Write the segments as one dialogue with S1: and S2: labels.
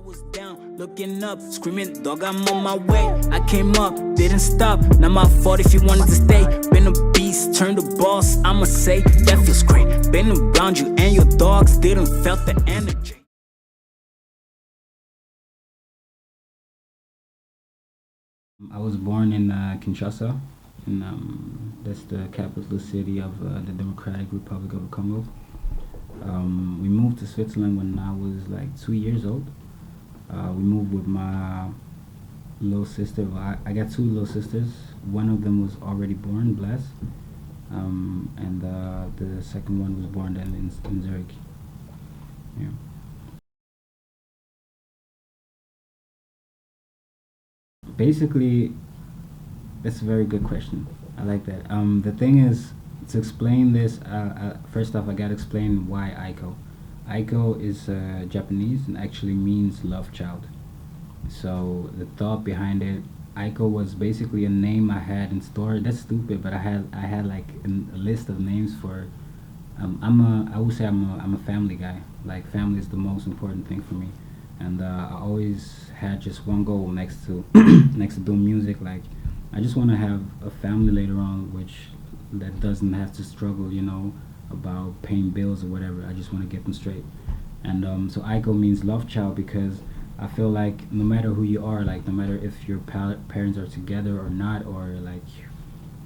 S1: was down, looking up, screaming, dog, I'm on my way. I came up, didn't stop, not my fault if you wanted to stay. Been a beast, turned a boss, I'ma say, that feels great. Been around you and your dogs, didn't felt the energy.
S2: I was born in Kinshasa, and that's the capital city of the Democratic Republic of the Congo. We moved to Switzerland when I was like 2 years old. We moved with my little sister. Well, I got two little sisters. One of them was already born, Bless, and the second one was born then in Zurich. Yeah. Basically, that's a very good question. I like that. The thing is, to explain this, first off, I gotta explain why Aiko. Aiko is Japanese and actually means love child. So the thought behind it, Aiko was basically a name I had in store. That's stupid, but I had like a list of names for. I would say I'm a family guy. Like family is the most important thing for me, and I always had just one goal next to next to doing music. Like I just want to have a family later on, which that doesn't have to struggle, about paying bills or whatever. I just want to get them straight. And so Aiko means love child because I feel like no matter who you are, like no matter if your parents are together or not, or like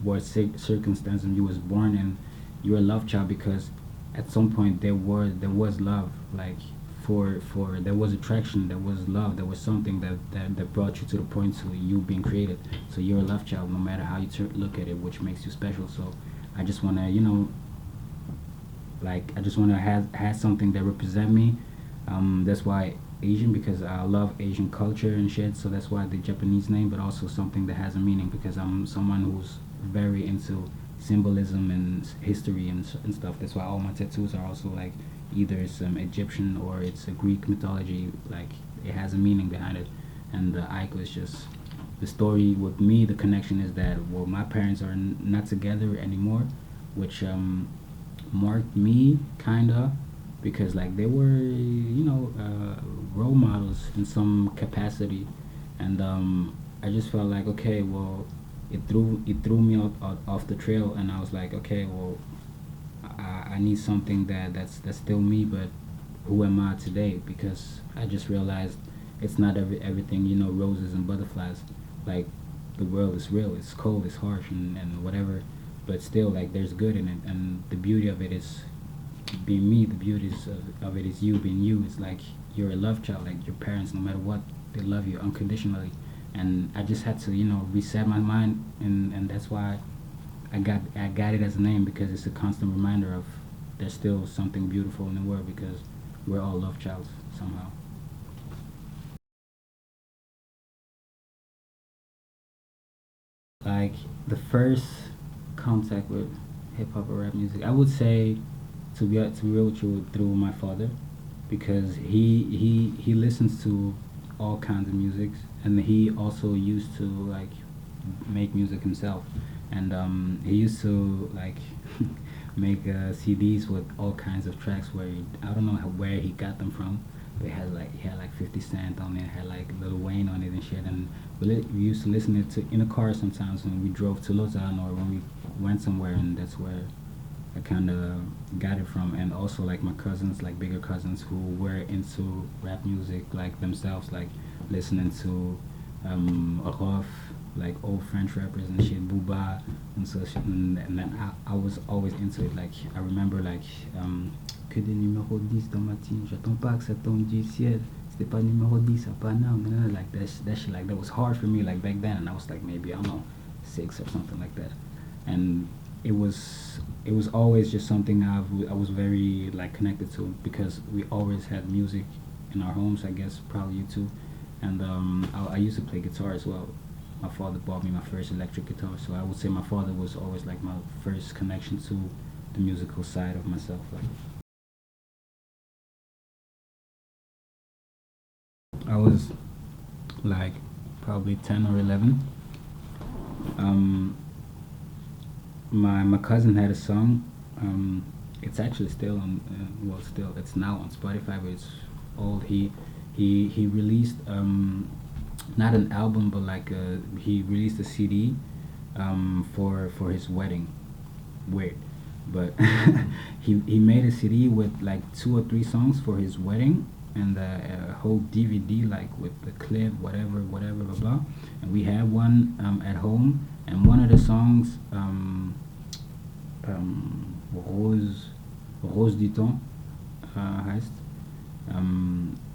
S2: what circumstance you was born in, you're a love child because at some point there was love, like for there was attraction, there was love, there was something that brought you to the point to you being created. So you're a love child no matter how you look at it, which makes you special. So I just want to like I just want to have something that represent me. That's why Asian, because I love Asian culture and shit. So that's why the Japanese name, but also something that has a meaning because I'm someone who's very into symbolism and history and stuff. That's why all my tattoos are also like either some Egyptian or it's a Greek mythology. Like it has a meaning behind it. And the Aiko is just the story with me. The connection is that well, my parents are not together anymore, which marked me kinda because like they were role models in some capacity, and I just felt like okay, well, it threw me off the trail, and I was like okay, well, I need something that's still me, but who am I today? Because I just realized it's not everything roses and butterflies. Like the world is real, it's cold, it's harsh, and whatever, but still like there's good in it, and the beauty of it is being me. The beauty of it is you being you. It's like you're a love child, like your parents, no matter what, they love you unconditionally. And I just had to reset my mind, and that's why I got it as a name, because it's a constant reminder of there's still something beautiful in the world, because we're all love childs somehow. Like the first contact with hip hop or rap music, I would say, to be real with you, through my father, because he listens to all kinds of music, and he also used to like make music himself, and he used to like make CDs with all kinds of tracks where I don't know where he got them from. But he had like 50 Cent on it, had like Lil Wayne on it and shit, and we used to listen it to in a car sometimes when we drove to Lausanne or when we went somewhere, and that's where I kind of got it from. And also like my cousins, like bigger cousins who were into rap music like themselves, like listening to Rof, like old French rappers and shit, Booba and so shit. And then I was always into it. Like I remember like que des numéros 10 dans ma team, j'attends pas que ça tombe du ciel. C'était pas numéro 10, ça pas now. Like that shit, like that was hard for me like back then, and I was like maybe I don't know 6 or something like that, and it was always just something I was very like connected to, because we always had music in our homes. I guess probably you too, and I used to play guitar as well. My father bought me my first electric guitar, so I would say my father was always like my first connection to the musical side of myself. Like I was like probably 10 or 11. Um, my cousin had a song. It's actually still on. Well, still it's now on Spotify, but it's old. he released not an album, but like he released a CD for his wedding. Weird, but he made a CD with like 2 or 3 songs for his wedding, and a whole DVD like with the clip, whatever, blah blah. And we have one at home, and one of the songs, Rose Rose du Temps, heißt.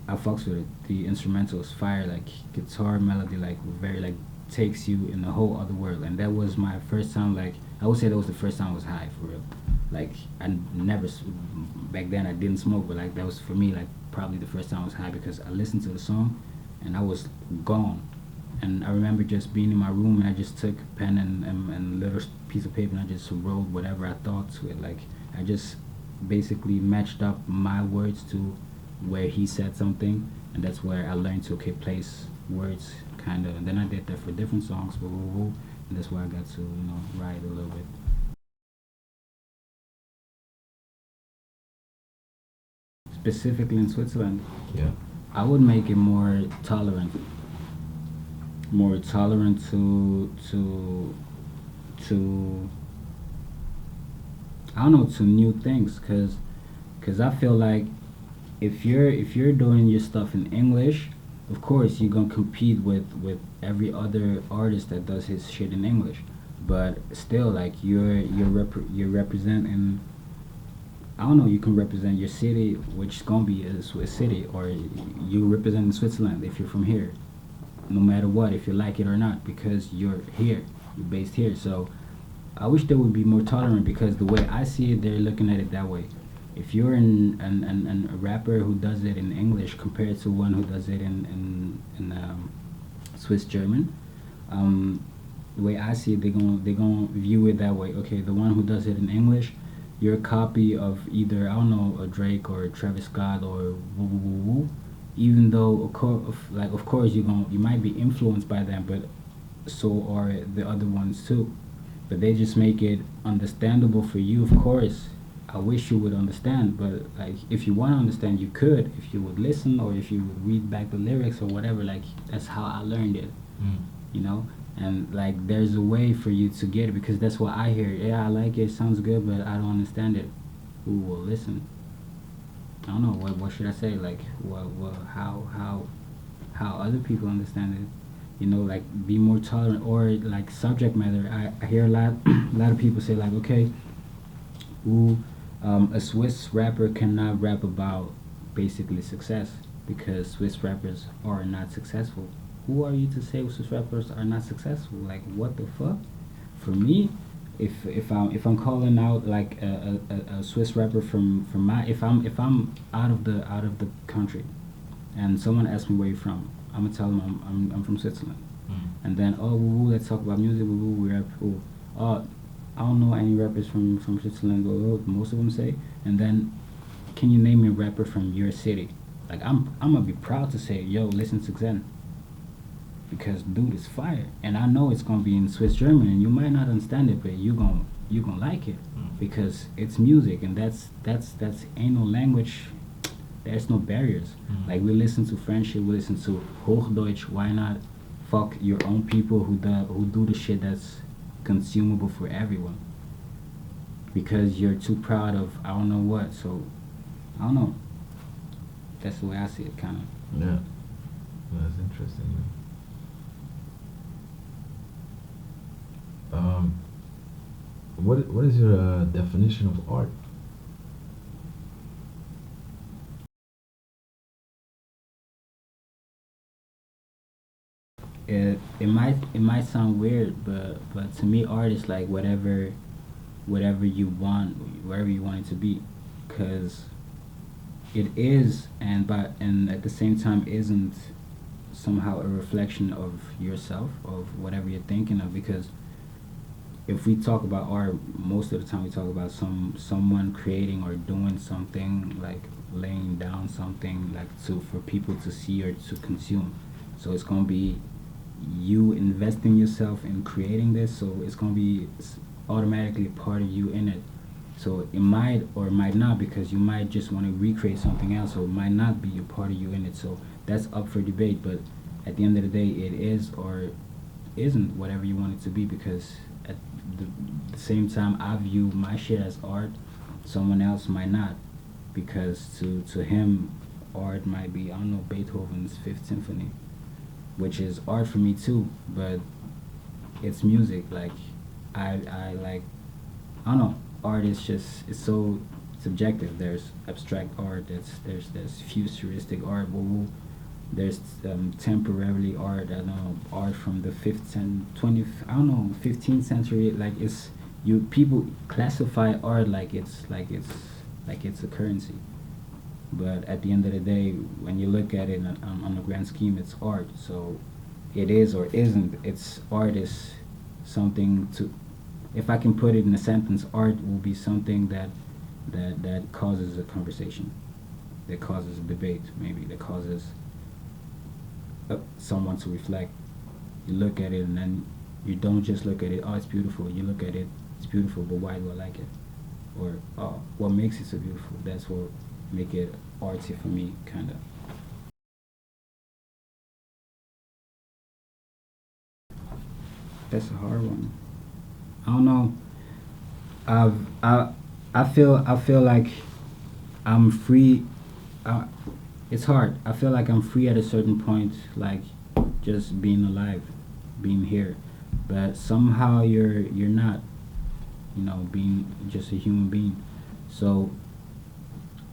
S2: I fucks with it. The instrumental is fire, like guitar melody, like very like takes you in a whole other world. And that was my first time. Like I would say that was the first time I was high for real. Like I never back then I didn't smoke, but like that was for me like probably the first time I was high because I listened to the song, and I was gone. And I remember just being in my room, and I just took a pen and a little piece of paper, and I just wrote whatever I thought to it. Like I just basically matched up my words to where he said something, and that's where I learned to okay place words kind of. And then I did that for different songs, and that's where I got to write a little bit. Specifically in Switzerland,
S3: Yeah.
S2: I would make it more tolerant to I don't know, to new things, cause I feel like if you're doing your stuff in English, of course you're gonna compete with every other artist that does his shit in English, but still like you're representing. I don't know. You can represent your city, which is gonna be a Swiss city, or you represent Switzerland if you're from here. No matter what, if you like it or not, because you're here, you're based here. So I wish they would be more tolerant, because the way I see it, they're looking at it that way. If you're a rapper who does it in English compared to one who does it in Swiss German, the way I see it, they gonna view it that way. Okay, the one who does it in English, you're a copy of either, I don't know, a Drake or a Travis Scott or woo woo woo woo. Even though of course you might be influenced by them, but so are the other ones too. But they just make it understandable for you. Of course, I wish you would understand, but like if you want to understand, you could if you would listen, or if you would read back the lyrics or whatever. Like that's how I learned it,
S3: Mm.
S2: you know. And like there's a way for you to get it, because that's what I hear. Yeah, I like it, sounds good, but I don't understand it. Who will listen? I don't know. What should I say? Like what how other people understand it? Like be more tolerant, or like subject matter. I hear a lot a lot of people say like, okay, ooh, a Swiss rapper cannot rap about basically success because Swiss rappers are not successful. Who are you to say Swiss rappers are not successful? Like what the fuck? For me, if I'm calling out like a Swiss rapper from my, if I'm out of the country, and someone asks me where you're from, I'm gonna tell them I'm from Switzerland.
S3: Mm.
S2: And then let's talk about music. We rap. I don't know any rappers from Switzerland. Most of them say. And then, can you name me a rapper from your city? Like I'm gonna be proud to say, yo, listen to Xen, because dude is fire, and I know it's gonna be in Swiss German, and you might not understand it, but you gonna like it, because it's music, and that's ain't no language. There's no barriers. Like we listen to French, we listen to Hochdeutsch. Why not fuck your own people who do the shit that's consumable for everyone? Because you're too proud of I don't know what. So I don't know. That's the way I see it, kind of.
S3: Yeah. That's interesting. What is your definition of art?
S2: It might sound weird, but to me, art is like whatever you want, wherever you want it to be, because it is, and at the same time isn't somehow a reflection of yourself, of whatever you're thinking of. Because if we talk about art, most of the time we talk about someone creating or doing something, like laying down something like to for people to see or to consume. So it's gonna be you investing yourself in creating this, so it's gonna be automatically part of you in it. So it might or might not, because you might just want to recreate something else, or it might not be a part of you in it. So that's up for debate. But at the end of the day, it is or isn't whatever you want it to be, because at the same time, I view my shit as art. Someone else might not, because to him, art might be, I don't know, Beethoven's Fifth Symphony, which is art for me too. But it's music. Like I like, I don't know. Art is just, it's so subjective. There's abstract art. There's futuristic art. Woo. There's temporarily art. I don't know, art from the 20th, I don't know, 15th century. Like it's, you people classify art like it's a currency. But at the end of the day, when you look at it on the grand scheme, it's art. So it is or isn't. It's art is something to. If I can put it in a sentence, art will be something that causes a conversation, that causes a debate, maybe that causes someone to reflect. You look at it and then you don't just look at it. Oh, it's beautiful. You look at it. It's beautiful, but why do I like it? Or oh, what makes it so beautiful? That's what make it artsy for me, kind of. That's a hard one. I don't know. I've I feel like I'm free. Uh, it's hard. I feel like I'm free at a certain point, like just being alive, being here. But somehow you're not. You know, being just a human being. So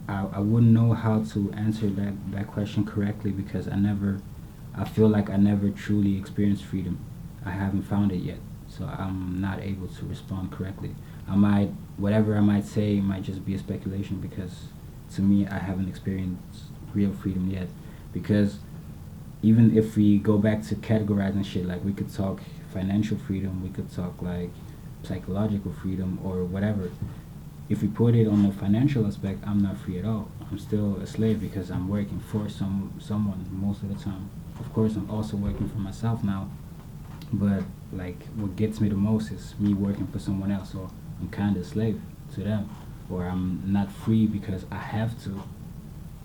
S2: I wouldn't know how to answer that question correctly, because I feel like I never truly experienced freedom. I haven't found it yet, so I'm not able to respond correctly. Whatever I might say might just be a speculation, because to me, I haven't experienced real freedom yet. Because even if we go back to categorizing shit, like we could talk financial freedom, we could talk like psychological freedom or whatever. If we put it on the financial aspect, I'm not free at all. I'm still a slave, because I'm working for someone most of the time. Of course, I'm also working for myself now, but like what gets me the most is me working for someone else. So I'm kind of a slave to them, or I'm not free because I have to,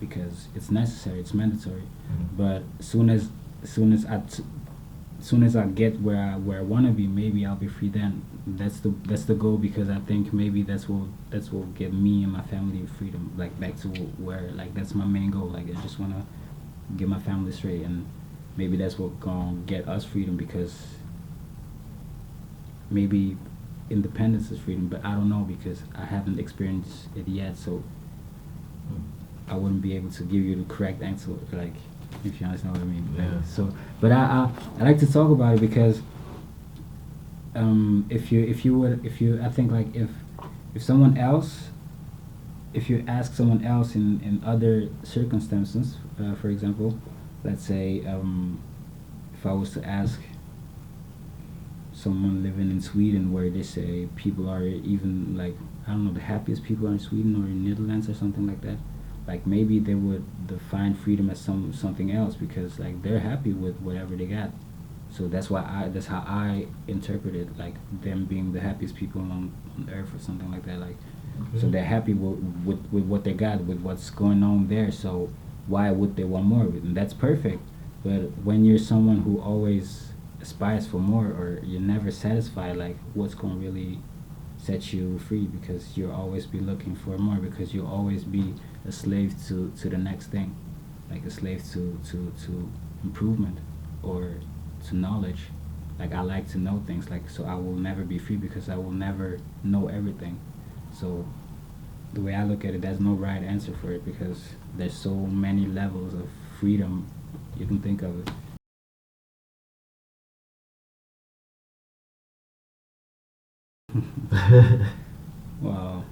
S2: because it's necessary, it's mandatory. But as soon as I get where I want to be, maybe I'll be free then. That's the goal, because I think maybe that's what get me and my family freedom, like back to where, like that's my main goal. Like I just want to get my family straight, and maybe that's what gonna get us freedom, because maybe independence is freedom, but I don't know, because I haven't experienced it yet. So I wouldn't be able to give you the correct answer, like, if you understand what I mean.
S3: Yeah.
S2: So, but I like to talk about it, because I think like if someone else, if you ask someone else in other circumstances, for example, let's say if I was to ask someone living in Sweden, where they say people are even like, I don't know, the happiest people are in Sweden or in Netherlands or something like that. Like maybe they would define freedom as something else, because like they're happy with whatever they got. So that's how I interpret it, like them being the happiest people on earth or something like that. Like, so they're happy with what they got, with what's going on there. So why would they want more of it? And that's perfect. But when you're someone who always aspires for more, or you're never satisfied, like what's going to really set you free? Because you'll always be looking for more, because you'll always be a slave to the next thing, like a slave to improvement or to knowledge. Like I like to know things, like, so I will never be free, because I will never know everything. So the way I look at it, there's no right answer for it, because there's so many levels of freedom you can think of it. Well,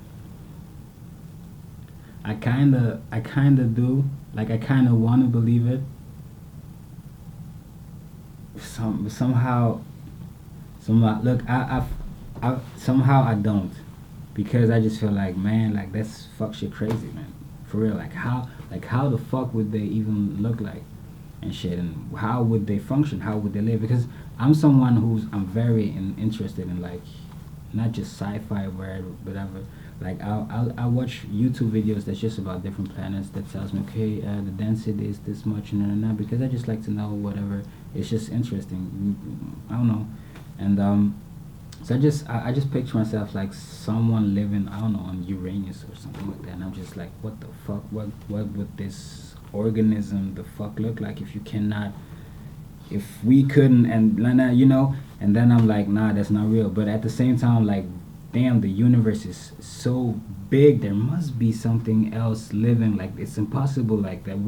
S2: I kinda do. Like I kinda wanna believe it. Somehow, look, somehow I don't, because I just feel like, man, like that's fuck shit crazy, man, for real. Like how the fuck would they even look like, and shit, and how would they function? How would they live? Because I'm very interested in like, not just sci-fi or whatever. Like I'll watch YouTube videos that's just about different planets that tells me, okay, the density is this much and because I just like to know whatever. It's just interesting. I don't know, and so I just picture myself like someone living, I don't know, on Uranus or something like that, and I'm just like, what the fuck? What would this organism the fuck look like if you cannot, if we couldn't, and and then I'm like, nah, that's not real. But at the same time, like, damn, the universe is so big. There must be something else living. Like, it's impossible, like that.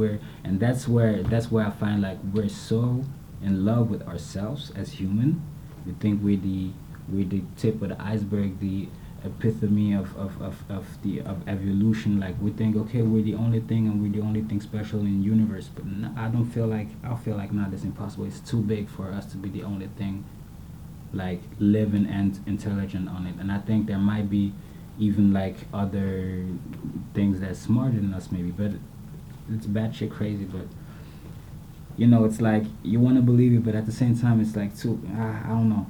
S2: And that's where I find like we're so in love with ourselves as human. We think we're the tip of the iceberg, the epitome of evolution. Like, we think, okay, we're the only thing and we're the only thing special in the universe. But no, I feel like, nah, that's impossible. It's too big for us to be the only thing like living and intelligent on it. And I think there might be even like other things that's smarter than us maybe, but it's batshit crazy. But it's like you want to believe it, but at the same time, it's like too. I don't know.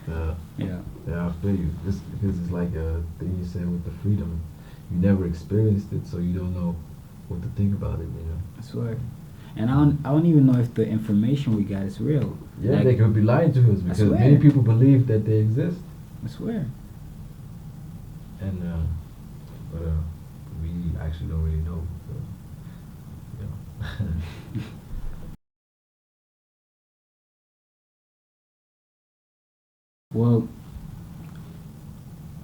S3: Yeah.
S2: Yeah.
S3: Yeah, I feel you. This because it's like a thing you said with the freedom. You never experienced it, so you don't know what to think about it.
S2: I swear. And I don't even know if the information we got is real.
S3: Yeah,
S2: like,
S3: they could be lying to us because many people believe that they exist.
S2: I swear.
S3: And but we actually don't really know. So,
S2: Well,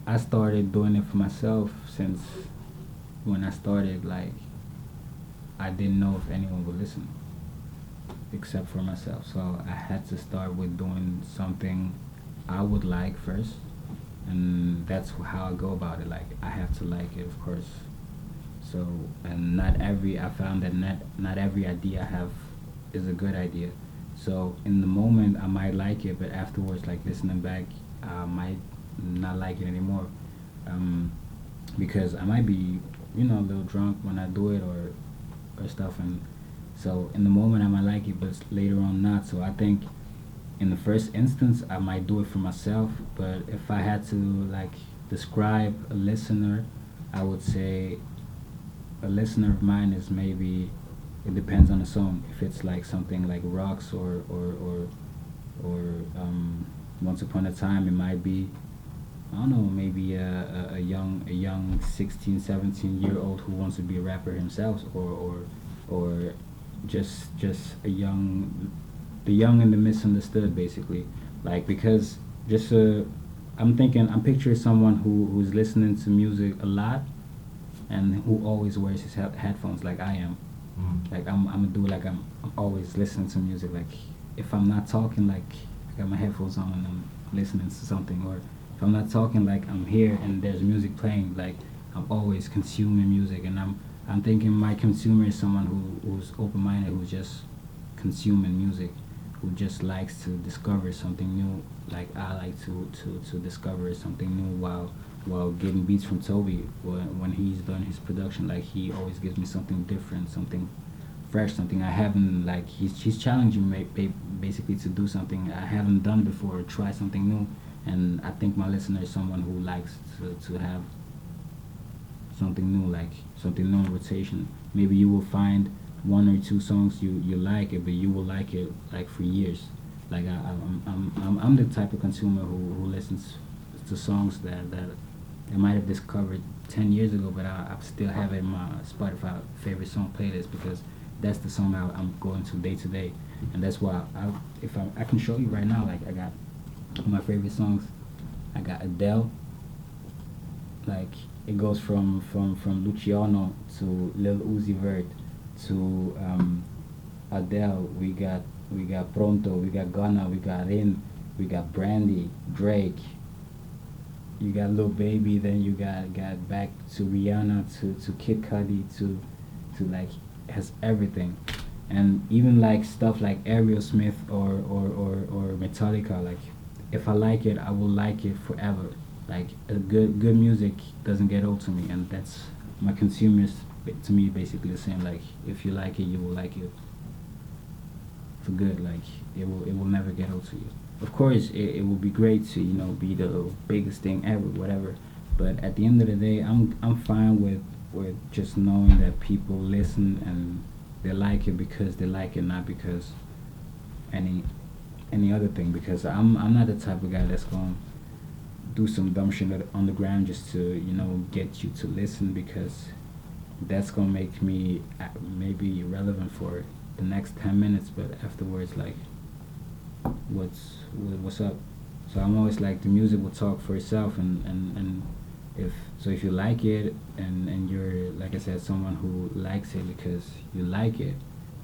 S2: I started doing it for myself since when I started. Like, I didn't know if anyone would listen except for myself. So I had to start with doing something I would like first, and that's how I go about it. Like, I have to like it, of course. So, and I found that not every idea I have is a good idea. So in the moment I might like it, but afterwards, like listening back, I might not like it anymore, um, because I might be, a little drunk when I do it, or stuff, and so in the moment I might like it, but later on not. So I think in the first instance I might do it for myself, but if I had to like describe a listener, I would say a listener of mine is maybe, it depends on the song. If it's like something like rocks or once upon a time, it might be, I don't know, maybe a young 16, 17 year old who wants to be a rapper himself, or just the young and the misunderstood, basically. Like, because just I'm picturing someone who's listening to music a lot and who always wears his headphones like I am. Like, I'm a dude, like I'm always listening to music. Like, if I'm not talking, like I got my headphones on and I'm listening to something, or if I'm not talking, like I'm here and there's music playing. Like, I'm always consuming music, and I'm thinking my consumer is someone who's open minded, who's just consuming music, who just likes to discover something new. Like, I like to discover something new while getting beats from Toby when he's done his production. Like, he always gives me something different, something fresh, something I haven't, like, he's challenging me basically to do something I haven't done before, try something new. And I think my listener is someone who likes to have something new, like something new in rotation. Maybe you will find one or two songs you like it, but you will like it like for years. Like, I'm the type of consumer who listens to songs that I might have discovered 10 years ago, but I still have it in my Spotify favorite song playlist, because that's the song I'm going to day, and that's why I can show you right now. Like, I got my favorite songs. I got Adele. Like, it goes from Luciano to Lil Uzi Vert to Adele. We got Pronto. We got Ghana. We got Rin. We got Brandy, Drake. You got Lil Baby. Then you got back to Rihanna, to Kid Cudi, to like, has everything. And even like stuff like Aerosmith or Metallica. Like, if I like it, I will like it forever. Like, a good music doesn't get old to me, and that's my consumers to me basically the same. Like, if you like it, you will like it for good. Like, it will never get old to you. Of course, it will be great to be the biggest thing ever, whatever. But at the end of the day, I'm fine with just knowing that people listen and they like it because they like it, not because any any other thing. Because I'm not the type of guy that's going do some dumb shit on the ground just to get you to listen, because that's gonna make me maybe irrelevant for the next 10 minutes, but afterwards, like, what's up? So I'm always like, the music will talk for itself, and if so, if you like it, and you're, like I said, someone who likes it because you like it,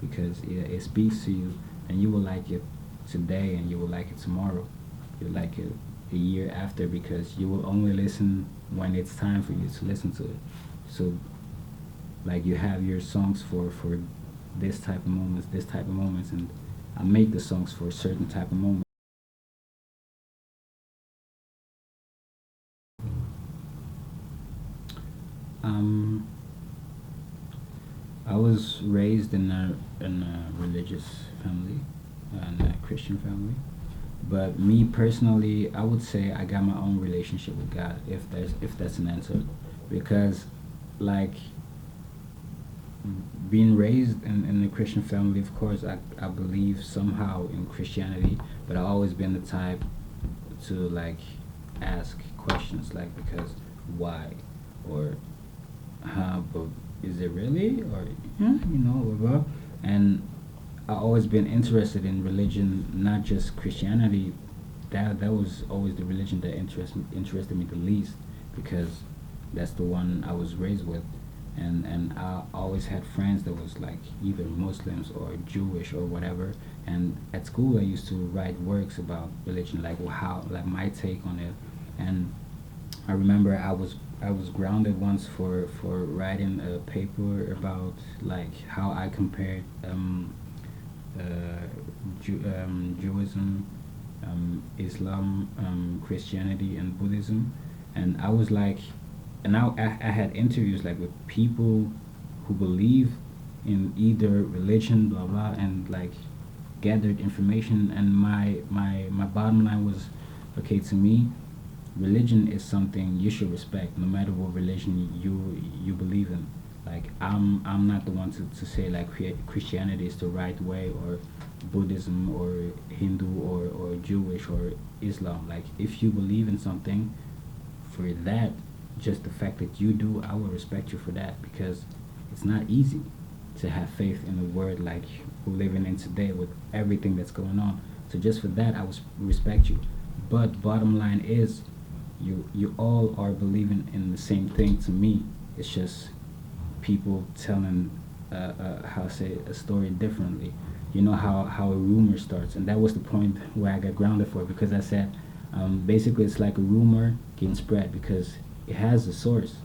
S2: because it speaks to you, and you will like it today, and you will like it tomorrow, you'll like it a year after, because you will only listen when it's time for you to listen to it. So, like, you have your songs for this type of moments, and I make the songs for a certain type of moment. Um, I was raised in a religious family, and a Christian family. But me personally, I would say I got my own relationship with God, if that's an answer, because, like, being raised in a Christian family, of course, I believe somehow in Christianity, but I've always been the type to, like, ask questions, like, because why, or but is it really, or yeah, blah, blah. And I always been interested in religion, not just Christianity. That was always the religion that interested me the least, because that's the one I was raised with, and I always had friends that was like either Muslims or Jewish or whatever. And at school, I used to write works about religion, like how, like, my take on it. And I remember I was grounded once for writing a paper about, like, how I compared uh, Judaism, Islam, Christianity, and Buddhism. And I was like, and I had interviews, like, with people who believe in either religion, blah blah, and, like, gathered information. And my bottom line was, okay, to me, religion is something you should respect, no matter what religion you believe in. Like, I'm not the one to say, like, Christianity is the right way, or Buddhism, or Hindu, or Jewish, or Islam. Like, if you believe in something, for that, just the fact that you do, I will respect you for that, because it's not easy to have faith in a world like we're living in today, with everything that's going on. So just for that, I would respect you. But bottom line is, you all are believing in the same thing. To me, it's just people telling how to say a story differently. You know how a rumor starts, and that was the point where I got grounded for, because I said, basically, it's like a rumor getting spread because it has a source.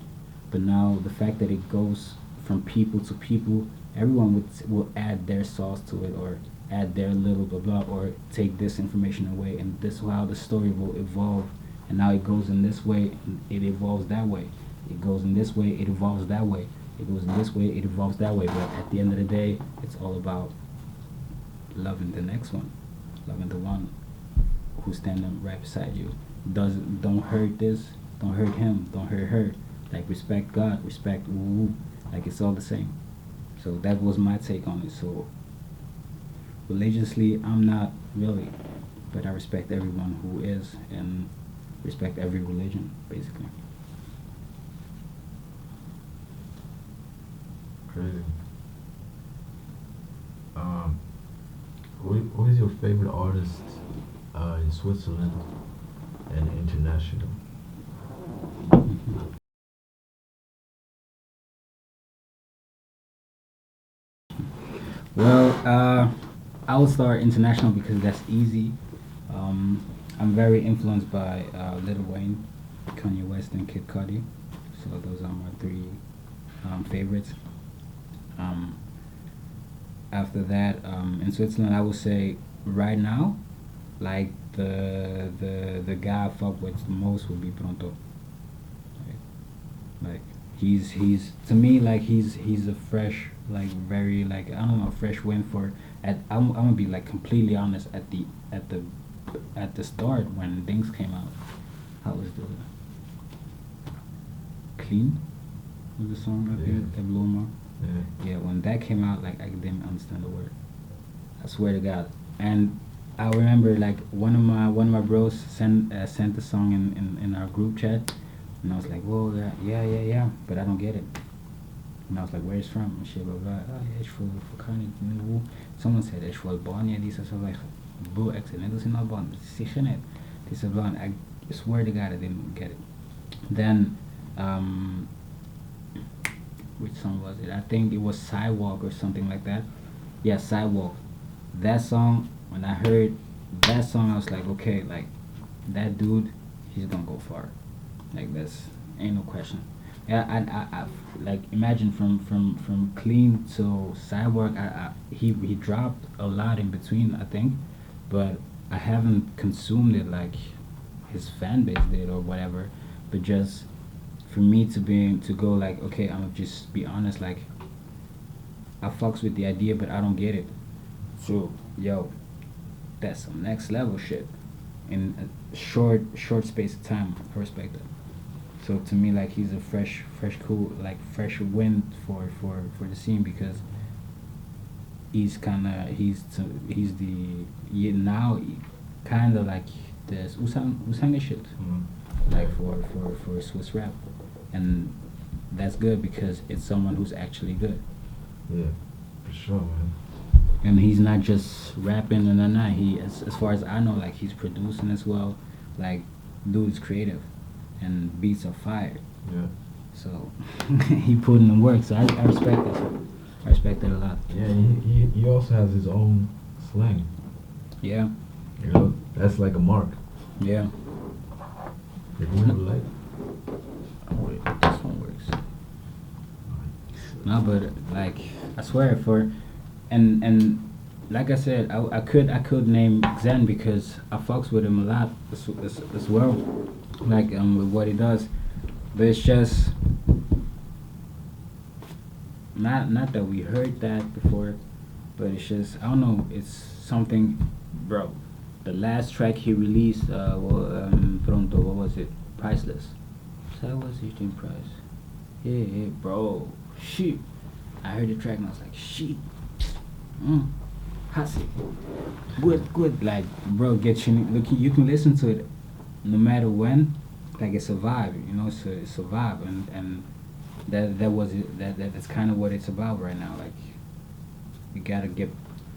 S2: But now the fact that it goes from people to people, everyone will add their sauce to it, or add their little blah blah, or take this information away, and this is how the story will evolve. And now it goes in this way, and it evolves that way. It goes in this way, it evolves that way. It goes in this way, it evolves that way. But at the end of the day, it's all about loving the next one, loving the one who's standing right beside you. Don't hurt this, don't hurt him, don't hurt her. Like, respect God, respect woo, like, it's all the same. So that was my take on it. So religiously, I'm not really, but I respect everyone who is, and respect every religion, basically.
S3: Crazy. Who is your favorite artist in Switzerland and international?
S2: Well, I will start international because that's easy. Um, I'm very influenced by Lil Wayne, Kanye West, and Kid Cudi. So those are my three favorites. Um, After that, in Switzerland, I would say right now, like, the guy I fuck with the most would be Pronto. Like, he's to me, like, he's a fresh, like, very, like, I don't know, fresh wind for, I'm gonna be, like, completely honest, at the start when things came out, I was the Clean was the song up here that blew my.
S3: Yeah.
S2: Yeah, when that came out, like I didn't understand the word. I swear to God. And I remember like one of my bros sent the song in our group chat, and I was like, whoa, yeah, but I don't get it. And I was like, where it's from? And shit, blah blah. Oh yeah, it's for Kanye. Someone said it's for Albania. This is like, bro, excellent. It was in Albania. This is Albania. I swear to God, I didn't get it. Then, which song was it? I think it was Sidewalk or something like that. Yeah, Sidewalk. That song, when I heard that song, I was like, okay, like that dude, he's gonna go far. Like that's ain't no question. Yeah, I like imagine from Clean to Sidewalk. He dropped a lot in between, I think, but I haven't consumed it like his fan base did or whatever. But just for me to go like, okay, I'm gonna just be honest, like I fucks with the idea, but I don't get it. So yo, that's some next level shit in a short space of time. I respect that. So to me, like he's a fresh, cool, like fresh wind for the scene because he's the now kind of like this Usang shit, like for Swiss rap, and that's good because it's someone who's actually good.
S3: Yeah, for sure, man.
S2: And he's not just rapping and he as far as I know, like he's producing as well. Like dude's creative and beats are fire.
S3: Yeah.
S2: So he put in the work. So I respect that. I respect that a lot.
S3: Yeah, he also has his own slang.
S2: Yeah.
S3: You know, that's like a mark.
S2: Yeah.
S3: If you never like.
S2: Oh, wait, this one works. No, but like I swear and like I said, I could name Zen because I fucks with him a lot as well, like with what he does, but it's just not that we heard that before, but it's just I don't know, it's something, bro. The last track he released, Pronto, what was it? Priceless. So that was 15 price. Yeah, bro. Shit. I heard the track and I was like, shit. Hussy. Good. Like, bro, you can listen to it no matter when. Like, it's a vibe, you know, it's a vibe. And that was it. That's kind of what it's about right now. Like, you gotta get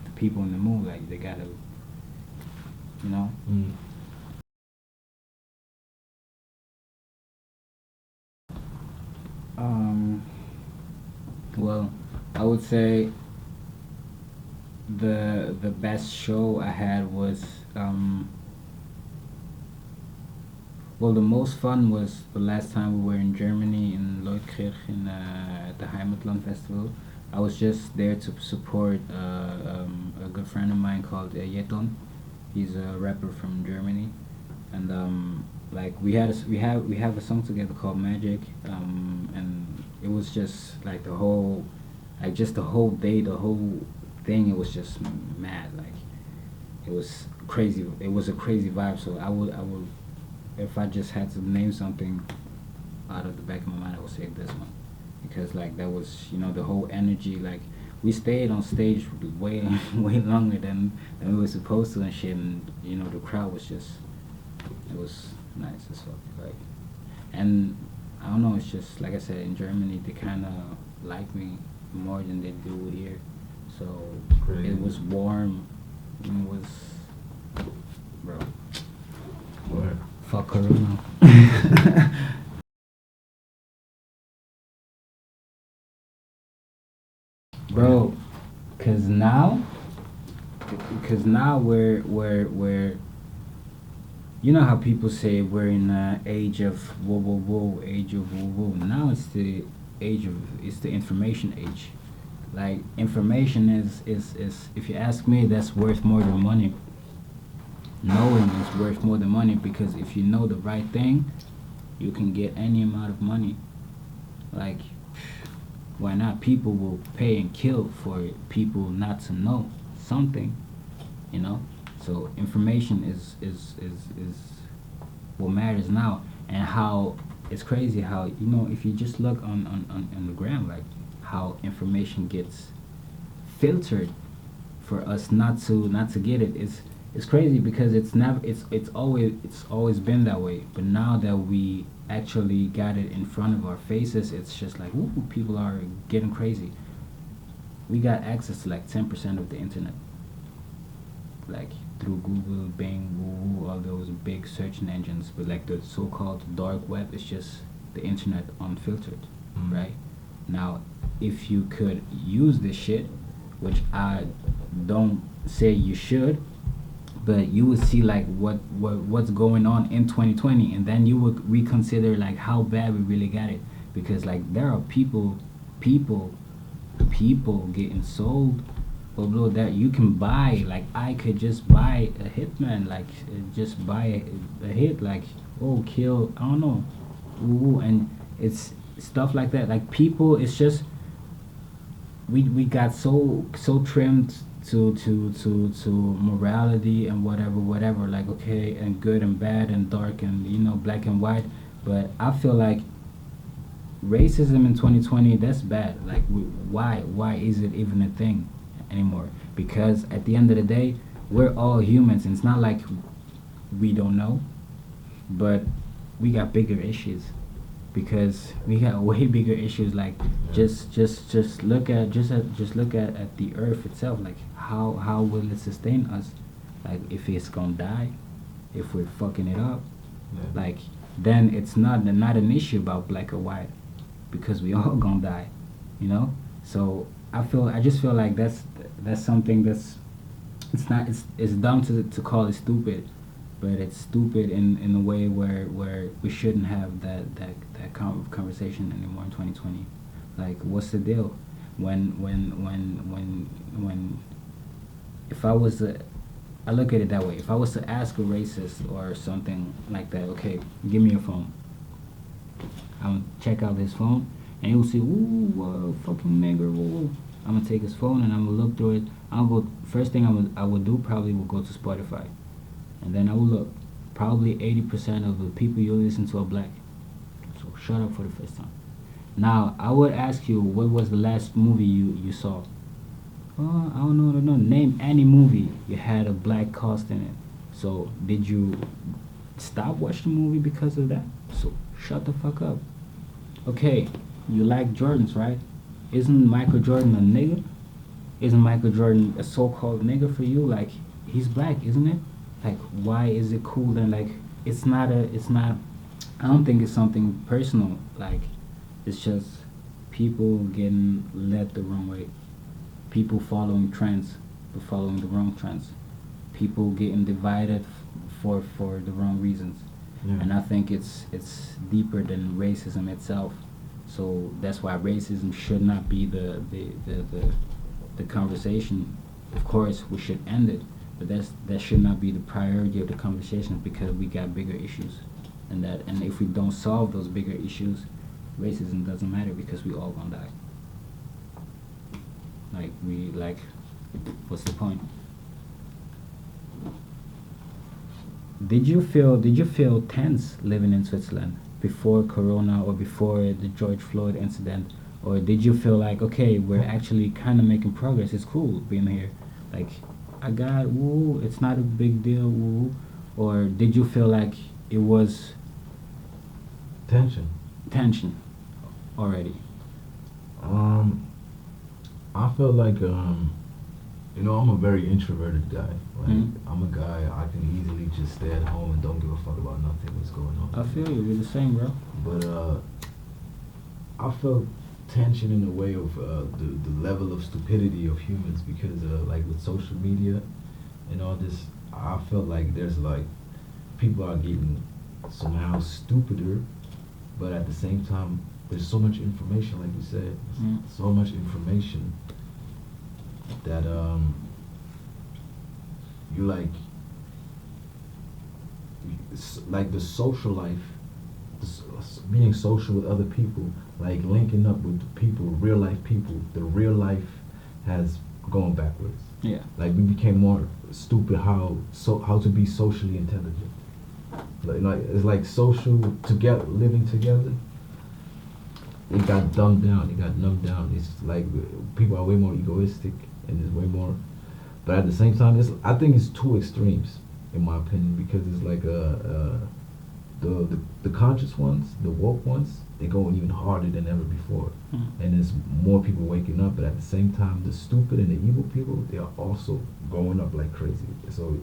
S2: the people in the mood. Like, they gotta, you know. Well, I would say the best show I had was well, the most fun was the last time we were in Germany in Leutkirch at the Heimatland Festival. I was just there to support a good friend of mine called Yeton. He's a rapper from Germany, and like we have a song together called Magic, and it was just like the whole day, the whole thing. It was just mad, like it was crazy. It was a crazy vibe. So I would, if I just had to name something out of the back of my mind, I would say this one, because like that was, you know, the whole energy. Like we stayed on stage way longer than we were supposed to and shit, and you know the crowd was just, it was nice as fuck. Like, and I don't know, it's just like I said, in Germany they kind of like me more than they do here. So
S3: Crazy.
S2: it was warm. It was, bro.
S3: What?
S2: Fuck Corona. Bro, cause now we're you know how people say we're in the age of age of whoa. Now it's the it's the information age. Like information is if you ask me, that's worth more than money. Knowing is worth more than money, because if you know the right thing, you can get any amount of money. Like, why not? People will pay and kill for people not to know something, you know. So information is what matters now, and how it's crazy how, if you just look on the gram, like how information gets filtered for us not to get it. It's crazy because it's always been that way. But now that we actually got it in front of our faces, it's just like, ooh, people are getting crazy. We got access to like 10% of the internet, like through Google, Bing, Google, all those big searching engines. But like the so-called dark web is just the internet unfiltered, right? Now, if you could use this shit, which I don't say you should, but you would see like what's going on in 2020, and then you would reconsider like how bad we really got it, because like there are people getting sold, blah, that you can buy. Like I could just buy a hitman, like just buy a hit, like, oh, kill, I don't know, ooh, and it's stuff like that. Like people, it's just we got so trimmed to morality and whatever, like, okay, and good and bad and dark and black and white. But I feel like racism in 2020, that's bad. Like why is it even a thing anymore? Because at the end of the day, we're all humans, and it's not like we don't know, but we got bigger issues, because we got way bigger issues. Like just look at the earth itself. Like how will it sustain us? Like if it's gonna die, if we're fucking it up, like then it's not an issue about black or white, because we all gonna die. So I just feel like that's something that's it's dumb to call it stupid, but it's stupid in a way where we shouldn't have that conversation anymore in 2020. Like, what's the deal? When if I was to, I look at it that way. If I was to ask a racist or something like that, okay, give me your phone. I'm gonna check out his phone, and he'll say, ooh, fucking nigger, woo. I'm gonna take his phone and I'm gonna look through it. First thing I would do probably will go to Spotify, and then I will look. Probably 80% of the people you listen to are black. So shut up for the first time. Now I would ask you, what was the last movie you saw? Oh, I don't know. Name any movie you had a black cast in it. So did you stop watching the movie because of that? So shut the fuck up. Okay, you like Jordans, right? Isn't Michael Jordan a nigga? Isn't Michael Jordan a so-called nigga for you? Like, he's black, isn't it? Like, why is it cool then? Like, it's not, I don't think it's something personal. Like, it's just people getting led the wrong way. People following trends, but following the wrong trends. People getting divided for the wrong reasons. Yeah. And I think it's deeper than racism itself. So that's why racism should not be the conversation. Of course, we should end it, but that should not be the priority of the conversation, because we got bigger issues, and if we don't solve those bigger issues, racism doesn't matter, because we all gonna die. What's the point? Did you feel tense living in Switzerland before Corona or before the George Floyd incident? Or did you feel like, okay, we're actually kind of making progress, it's cool being here, like, it's not a big deal, woo? Or did you feel like it was tension already?
S3: I feel like I'm a very introverted guy. Like, I'm a guy, I can easily just stay at home and don't give a fuck about nothing that's going on.
S2: I feel you, we're the same, bro.
S3: But I felt tension in the way of the level of stupidity of humans, because like with social media and all this, I felt like there's like people are getting somehow stupider, but at the same time there's so much information, like you said, so much information that you like the social life, being social with other people, like linking up with people, real life people, the real life has gone backwards.
S2: Yeah.
S3: Like we became more stupid how to be socially intelligent. Like it's like social together, living together. It got dumbed down. It got numbed down. It's like people are way more egoistic, and there's way more. But at the same time, I think it's two extremes, in my opinion, because it's like the conscious ones, the woke ones, they're going even harder than ever before, and there's more people waking up. But at the same time, the stupid and the evil people, they are also going up like crazy. So,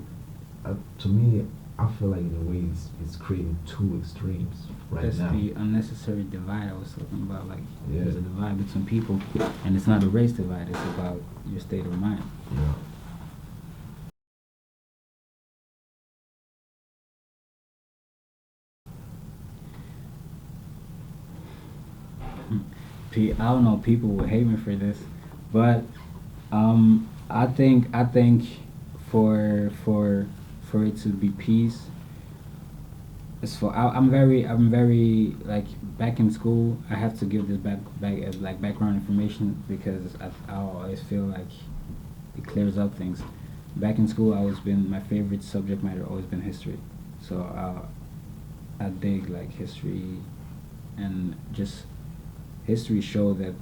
S3: to me, I feel like in a way it's creating two extremes right
S2: That's
S3: now.
S2: the unnecessary divide I was talking about. Like,
S3: Yeah.
S2: there's a divide between people, and it's not a race divide. It's about your state of mind.
S3: Yeah.
S2: I don't know. People will hate me for this, but I think for it to be peace, it's for I'm very like back in school. I have to give this back as like background information because I always feel like it clears up things. Back in school, my favorite subject matter always been history, so I dig like history and just history show that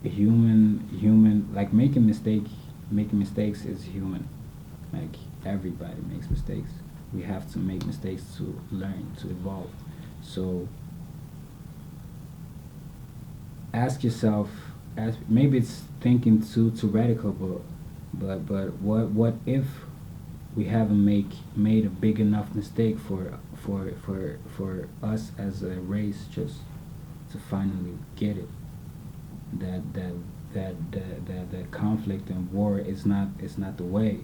S2: human like making mistakes is human. Like everybody makes mistakes. We have to make mistakes to learn, to evolve. So ask yourself, maybe it's thinking too radical, but what if we haven't made a big enough mistake for us as a race just to finally get it, that conflict and war is not the way.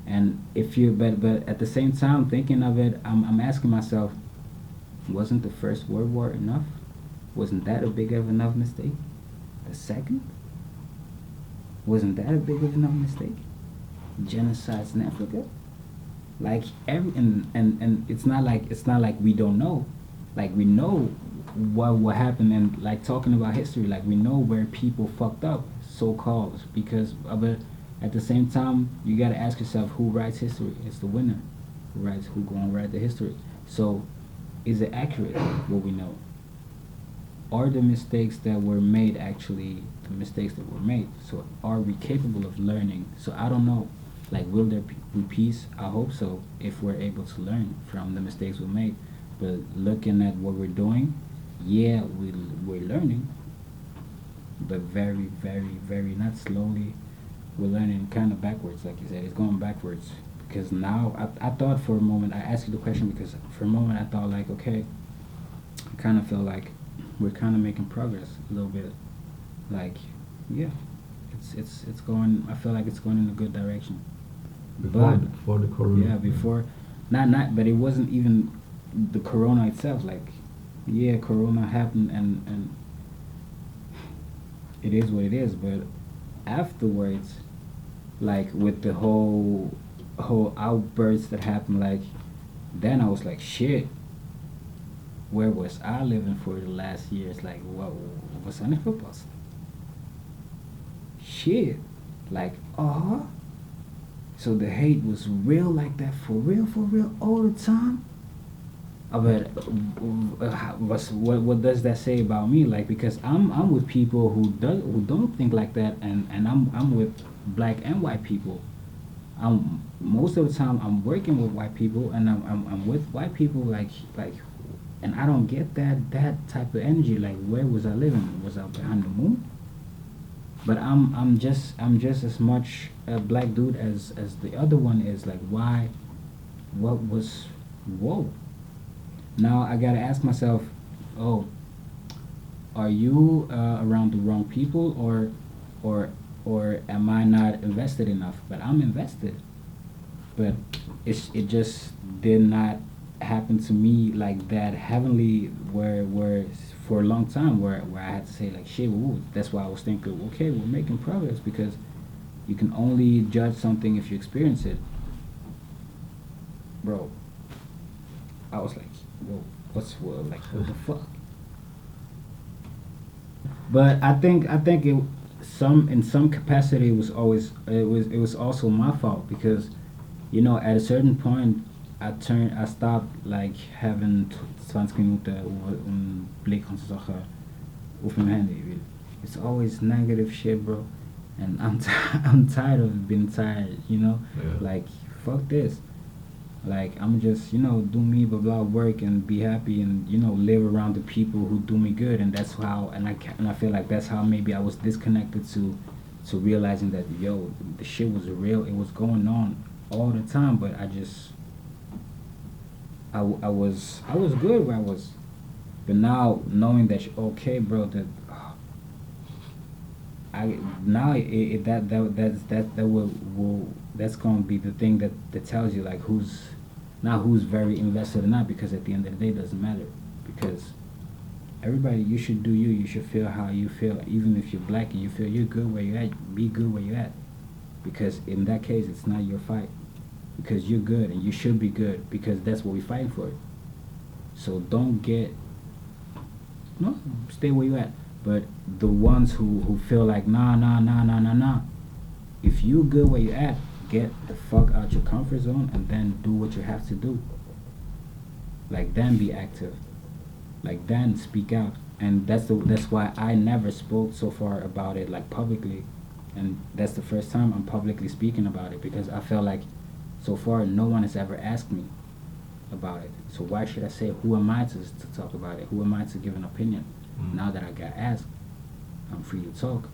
S2: And if you but at the same time thinking of it, I'm asking myself, wasn't the First World War enough? Wasn't that a big of enough mistake? The second, wasn't that a big of enough mistake? Genocides in Africa, like and it's not like we don't know, like we know what happened. And like talking about history, like we know where people fucked up, so called, because of it. At the same time, you gotta ask yourself, who writes history? It's the winner who gonna write the history. So is it accurate what we know? Are the mistakes that were made actually the mistakes that were made? So are we capable of learning? So I don't know, like, will there be peace? I hope so, if we're able to learn from the mistakes we made. But looking at what we're doing, yeah, we're learning, but very, very, very, not slowly. We're learning kind of backwards, like you said. It's going backwards. Because now, I thought for a moment, I asked you the question because for a moment I thought like, okay, I kind of feel like we're kind of making progress a little bit. Like, yeah, it's going, I feel like it's going in a good direction.
S3: Before the corona.
S2: Yeah, before, but it wasn't even the corona itself. Like, yeah, corona happened and it is what it is. But afterwards, like with the whole outbursts that happened, like then I was like, shit, where was I living for the last years? Like, what was on the football? Shit, like, so the hate was real like that, for real, all the time. But what does that say about me? Like, because I'm with people who don't think like that, and I'm with black and white people. Most of the time I'm working with white people, and I'm with white people, like, and I don't get that type of energy. Like, where was I living? Was I behind the moon? But I'm just as much a black dude as the other one is. Like, why? What was? Whoa. Now I gotta ask myself, oh, are you around the wrong people, or am I not invested enough? But I'm invested. But it just did not happen to me like that heavenly, where for a long time where I had to say like, shit, woo. That's why I was thinking, okay, we're making progress, because you can only judge something if you experience it. Bro, I was like, whoa, what the fuck? But I think in some capacity it was also my fault, because at a certain point I stopped like having 20 minuten een blik om te zeggen over mijn handy. It's always negative shit, bro. And I'm tired of being tired, you know?
S3: Yeah.
S2: Like, fuck this. Like, I'm just, do me, blah, blah, work and be happy and, live around the people who do me good. And that's how, and I feel like that's how maybe I was disconnected to realizing that, yo, the shit was real. It was going on all the time, but I was good where I was. But now, knowing that, okay, bro, that I now that's gonna be the thing that tells you like who's very invested or not, because at the end of the day it doesn't matter, because everybody, you should do you should feel how you feel, even if you're black and you feel you're good where you're at, be good where you're at, because in that case it's not your fight, because you're good and you should be good, because that's what we fight for. So don't get stay where you at. But the ones who feel like nah, if you good where you at, get the fuck out your comfort zone and then do what you have to do. Like then be active. Like then speak out. And that's why I never spoke so far about it like publicly. And that's the first time I'm publicly speaking about it, because I felt like so far no one has ever asked me about it. So why should I say, who am I to talk about it? Who am I to give an opinion? Now that I got asked, I'm free to talk.